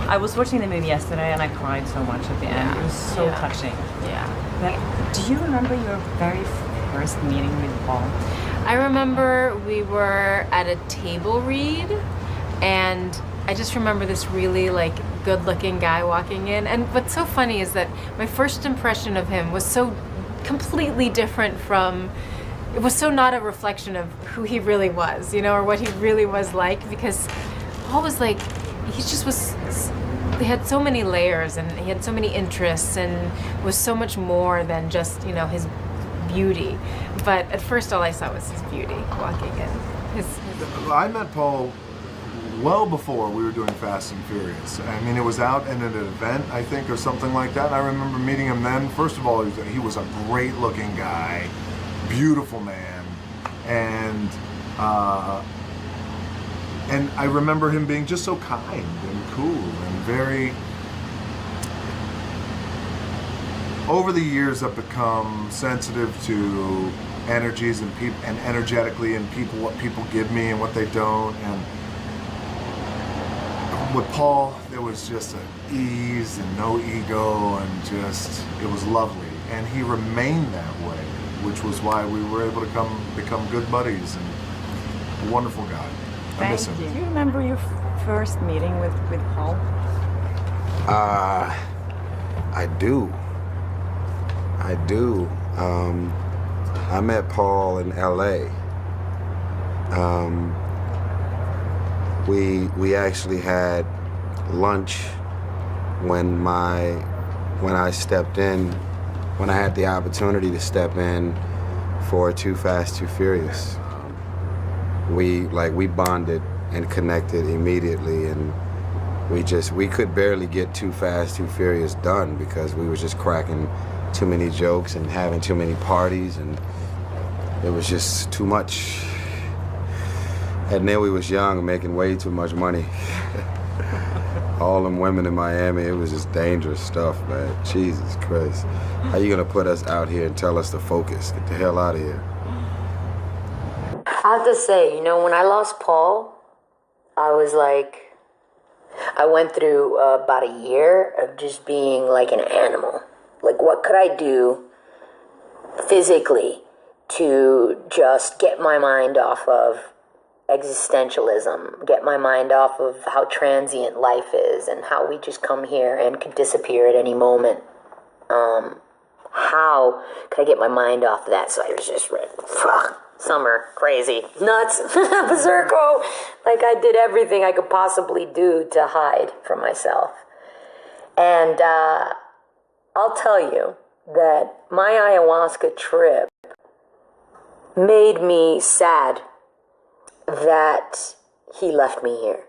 I was watching the movie yesterday and I cried so much at the end. It was so touching. Yeah. But do you remember your very first meeting with Paul? I remember we were at a table read, and I just remember this really like good-looking guy walking in. And what's so funny is that my first impression of him was so completely different from, it was so not a reflection of who he really was, you know, or what he really was like, because Paul was like, he just was, he had so many layers and he had so many interests and was so much more than just, you know, his beauty. But at first all I saw was his beauty walking in. I met Paul well before we were doing Fast and Furious. I mean, it was out in an event, I think, or something like that. And I remember meeting him then. First of all, he was a great looking guy, beautiful man, and I remember him being just so kind and cool and very. Over the years, I've become sensitive to energies and people, and energetically, and people, what people give me and what they don't. And with Paul, there was just an ease and no ego, and just, it was lovely. And he remained that way, which was why we were able to become good buddies, and a wonderful guy. I miss him. Do you remember your first meeting with Paul? I do. I met Paul in LA. We actually had lunch when I stepped in, when I had the opportunity to step in for Too Fast, Too Furious. We bonded and connected immediately, and we could barely get Too Fast, Too Furious done because we were just cracking too many jokes and having too many parties, and it was just too much. And then we was young and making way too much money. All them women in Miami, it was just dangerous stuff, man. Jesus Christ. How you gonna put us out here and tell us to focus? Get the hell out of here. I have to say, you know, when I lost Paul, I was like, I went through about a year of just being like an animal. Like, what could I do physically to just get my mind off of existentialism, get my mind off of how transient life is and how we just come here and could disappear at any moment. How could I get my mind off of that? So I was just summer, crazy, nuts, berserko. Like, I did everything I could possibly do to hide from myself. And I'll tell you that my ayahuasca trip made me sad that he left me here.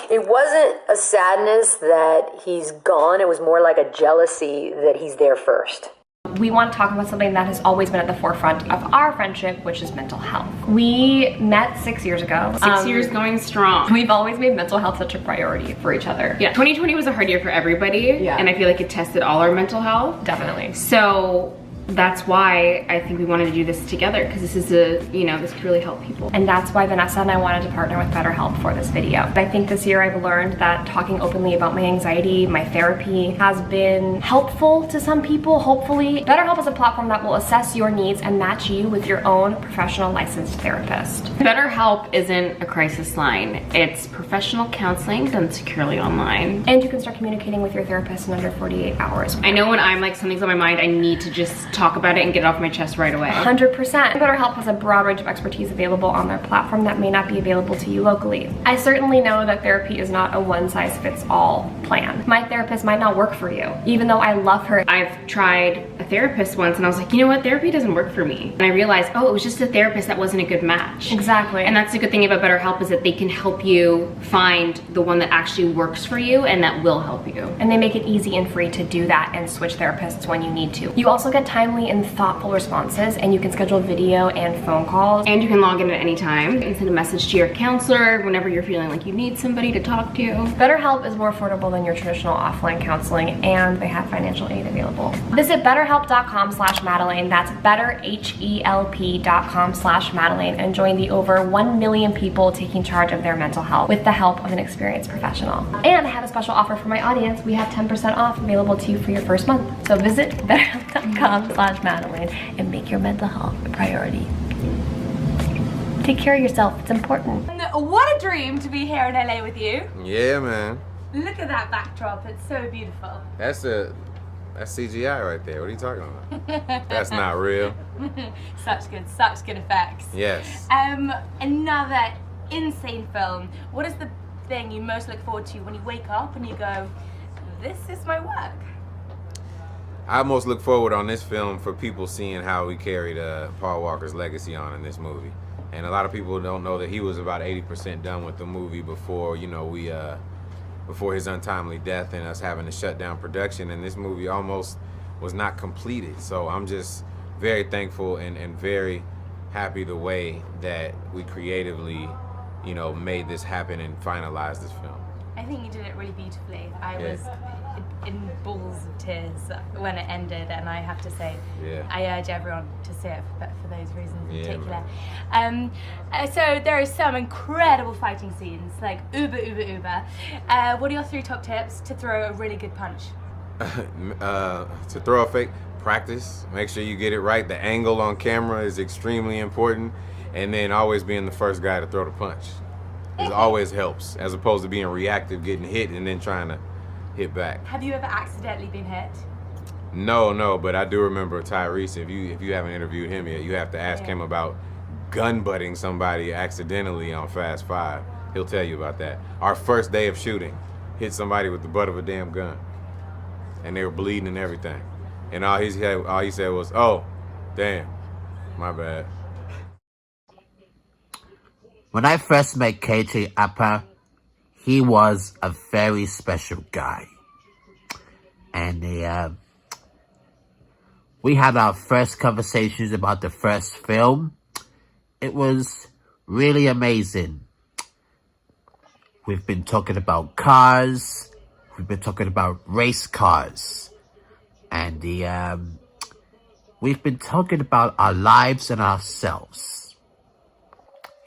It wasn't a sadness that he's gone. It was more like a jealousy that he's there first. We want to talk about something that has always been at the forefront of our friendship, which is mental health. We met 6 years ago. 6 years going strong. We've always made mental health such a priority for each other. Yeah, 2020 was a hard year for everybody. Yeah. And I feel like it tested all our mental health. Definitely. So that's why I think we wanted to do this together, because this is this could really help people. And that's why Vanessa and I wanted to partner with BetterHelp for this video. I think this year I've learned that talking openly about my anxiety, my therapy, has been helpful to some people, hopefully. BetterHelp is a platform that will assess your needs and match you with your own professional licensed therapist. BetterHelp isn't a crisis line. It's professional counseling done securely online. And you can start communicating with your therapist in under 48 hours. I know when I'm like, something's on my mind, I need to just talk about it and get it off my chest right away. 100%. BetterHelp has a broad range of expertise available on their platform that may not be available to you locally. I certainly know that therapy is not a one-size-fits-all plan. My therapist might not work for you, even though I love her. I've tried a therapist once and I was like, you know what, therapy doesn't work for me. And I realized, oh, it was just a therapist that wasn't a good match. Exactly. And that's the good thing about BetterHelp, is that they can help you find the one that actually works for you and that will help you. And they make it easy and free to do that and switch therapists when you need to. You also get time timely and thoughtful responses, and you can schedule video and phone calls. And you can log in at any time and send a message to your counselor whenever you're feeling like you need somebody to talk to. BetterHelp is more affordable than your traditional offline counseling, and they have financial aid available. Visit betterhelp.com/Madelaine. That's betterhelp.com/Madelaine, and join the over 1 million people taking charge of their mental health with the help of an experienced professional. And I have a special offer for my audience. We have 10% off available to you for your first month. So visit betterhelp.com/Madelaine and make your mental health a priority. Take care of yourself, it's important. What a dream to be here in LA with you. Yeah, man. Look at that backdrop, it's so beautiful. That's CGI right there. What are you talking about? That's not real. Such good effects. Yes. Another insane film. What is the thing you most look forward to when you wake up and you go, this is my work? I most look forward on this film for people seeing how we carried Paul Walker's legacy on in this movie. And a lot of people don't know that he was about 80% done with the movie before, before his untimely death and us having to shut down production. And this movie almost was not completed. So I'm just very thankful and very happy the way that we creatively, made this happen and finalized this film. I think you did it really beautifully. I was in balls of tears when it ended, and I have to say, I urge everyone to see it for those reasons in particular. So there are some incredible fighting scenes, like uber. What are your 3 top tips to throw a really good punch? To throw a fake, practice. Make sure you get it right. The angle on camera is extremely important, and then always being the first guy to throw the punch. It always helps, as opposed to being reactive, getting hit, and then trying to hit back. Have you ever accidentally been hit? No, but I do remember Tyrese. If you haven't interviewed him yet, you have to ask him about gun butting somebody accidentally on Fast 5. He'll tell you about that. Our first day of shooting, hit somebody with the butt of a damn gun, and they were bleeding and everything. And all he said was, "Oh, damn, my bad." When I first met KJ Apa, he was a very special guy. And we had our first conversations about the first film. It was really amazing. We've been talking about cars. We've been talking about race cars. And we've been talking about our lives and ourselves.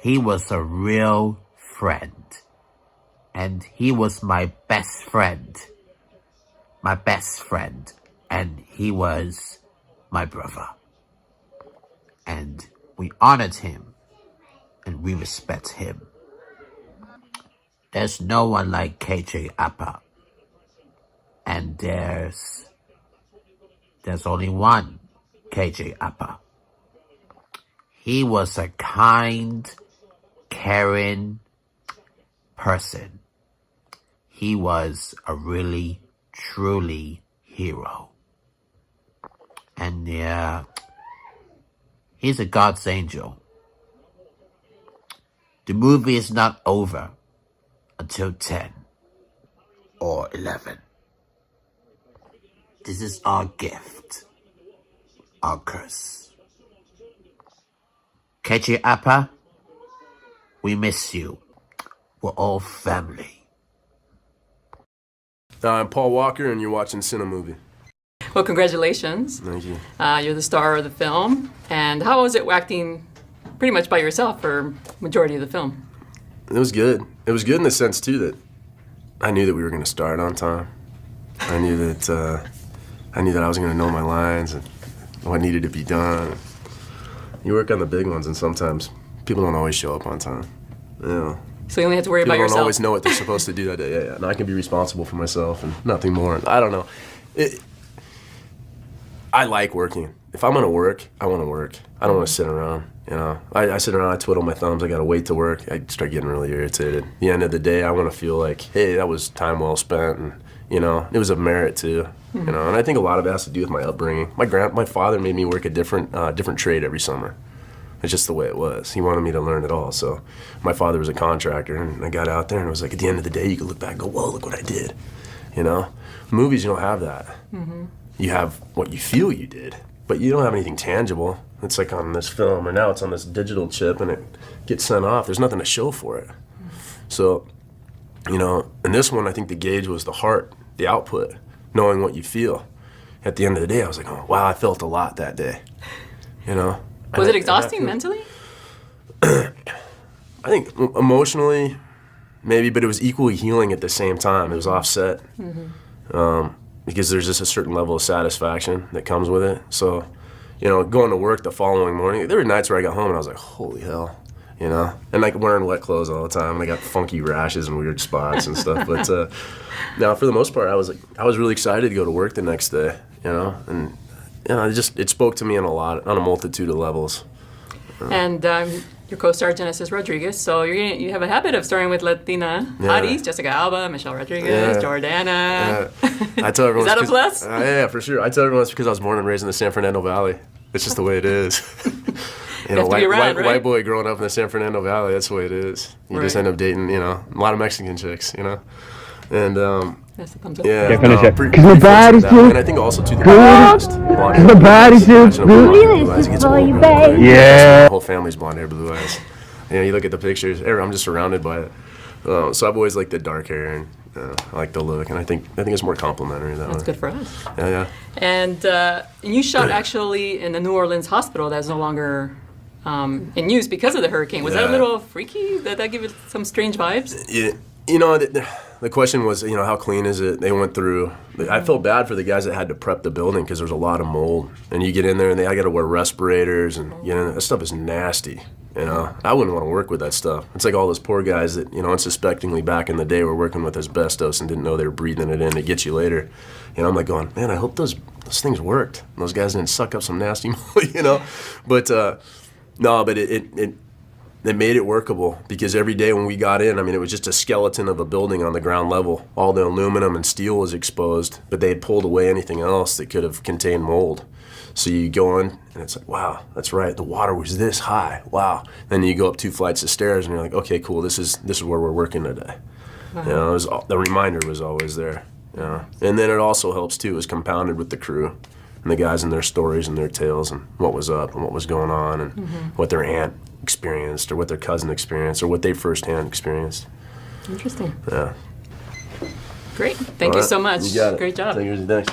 He was a real friend. And he was my best friend. My best friend. And he was my brother. And we honored him. And we respect him. There's no one like KJ Apa. And there's only one KJ Apa. He was a kind, caring person. He was a really, truly hero. And he's a God's angel. The movie is not over until 10 or 11. This is our gift, our curse. KJ Apa, we miss you. We're all family. I'm Paul Walker, and you're watching Cinemovie. Well, congratulations. Thank you. You're the star of the film. And how was it acting pretty much by yourself for majority of the film? It was good. It was good in the sense, too, that I knew that we were going to start on time. I knew that I was going to know my lines and what needed to be done. You work on the big ones, and sometimes people don't always show up on time. So you only have to worry about yourself. People don't always yourself. know what they're supposed to do that day. Yeah. And I can be responsible for myself and nothing more. I don't know. I like working. If I'm going to work, I want to work. I don't want to sit around. I sit around, I twiddle my thumbs, I got to wait to work. I start getting really irritated. At the end of the day, I want to feel like, hey, that was time well spent. And, it was a merit too. And I think a lot of it has to do with my upbringing. My father made me work a different trade every summer. It's just the way it was. He wanted me to learn it all. So my father was a contractor, and I got out there, and it was like, at the end of the day, you could look back and go, whoa, look what I did. Movies, you don't have that. You have what you feel you did. but you don't have anything tangible. It's like on this film, or now it's on this digital chip, and it gets sent off. There's nothing to show for it. So, you know, in this one, I think the gauge was the heart, the output, knowing what you feel. At the end of the day, I was like, oh, wow, I felt a lot that day, you know? Was it exhausting mentally? I think emotionally, maybe, but it was equally healing at the same time. It was offset. Because there's just a certain level of satisfaction that comes with it. So, you know, going to work the following morning, there were nights where I got home and I was like, holy hell, you know? And like wearing wet clothes all the time, and I got funky rashes and weird spots and stuff. But now, for the most part, I was really excited to go to work the next day, you know? And, you know, it spoke to me on a multitude of levels. And your co-star Genesis Rodriguez, so you have a habit of starring with Latina hotties, Jessica Alba, Michelle Rodriguez, Jordana. I tell everyone. Is that a plus? Yeah, for sure. I tell everyone it's because I was born and raised in the San Fernando Valley. It's just the way it is. You know, white boy growing up in the San Fernando Valley, that's the way it is. You just end up dating, you know, a lot of Mexican chicks, you know. And that's the thumbs up. yeah, finish it. Because my body's too and I think also too the my body's too good. Yeah. My whole family's blonde hair, blue eyes. You know, you look at the pictures. I'm just surrounded by it. So I've always liked the dark hair, and I like the look, and I think it's more complimentary that way. That's good for us. Yeah. And you shot actually in the New Orleans hospital that's no longer in use because of the hurricane. Was that a little freaky? Did that give it some strange vibes? Yeah. You know, the question was, you know, how clean is it? They went through. I felt bad for the guys that had to prep the building because there's a lot of mold, and you get in there and I got to wear respirators, and you know that stuff is nasty. You know, I wouldn't want to work with that stuff. It's like all those poor guys that, you know, unsuspectingly back in the day were working with asbestos and didn't know they were breathing it in. It gets you later. You know, I'm like going, man, I hope those things worked. And those guys didn't suck up some nasty mold, you know. But no, but it made it workable because every day when we got in, I mean, it was just a skeleton of a building on the ground level. All the aluminum and steel was exposed, but they had pulled away anything else that could have contained mold. So you go in, and it's like, wow, that's right. The water was this high. Wow. Then you go up 2 flights of stairs, and you're like, okay, cool. This is where we're working today. You know, the reminder was always there. You know? And then it also helps too. It was compounded with the crew and the guys and their stories and their tales and what was up and what was going on and what their aunt experienced or what their cousin experienced or what they firsthand experienced. Interesting. Yeah. Great. Thank you so much. You got it. Great job. Thanks.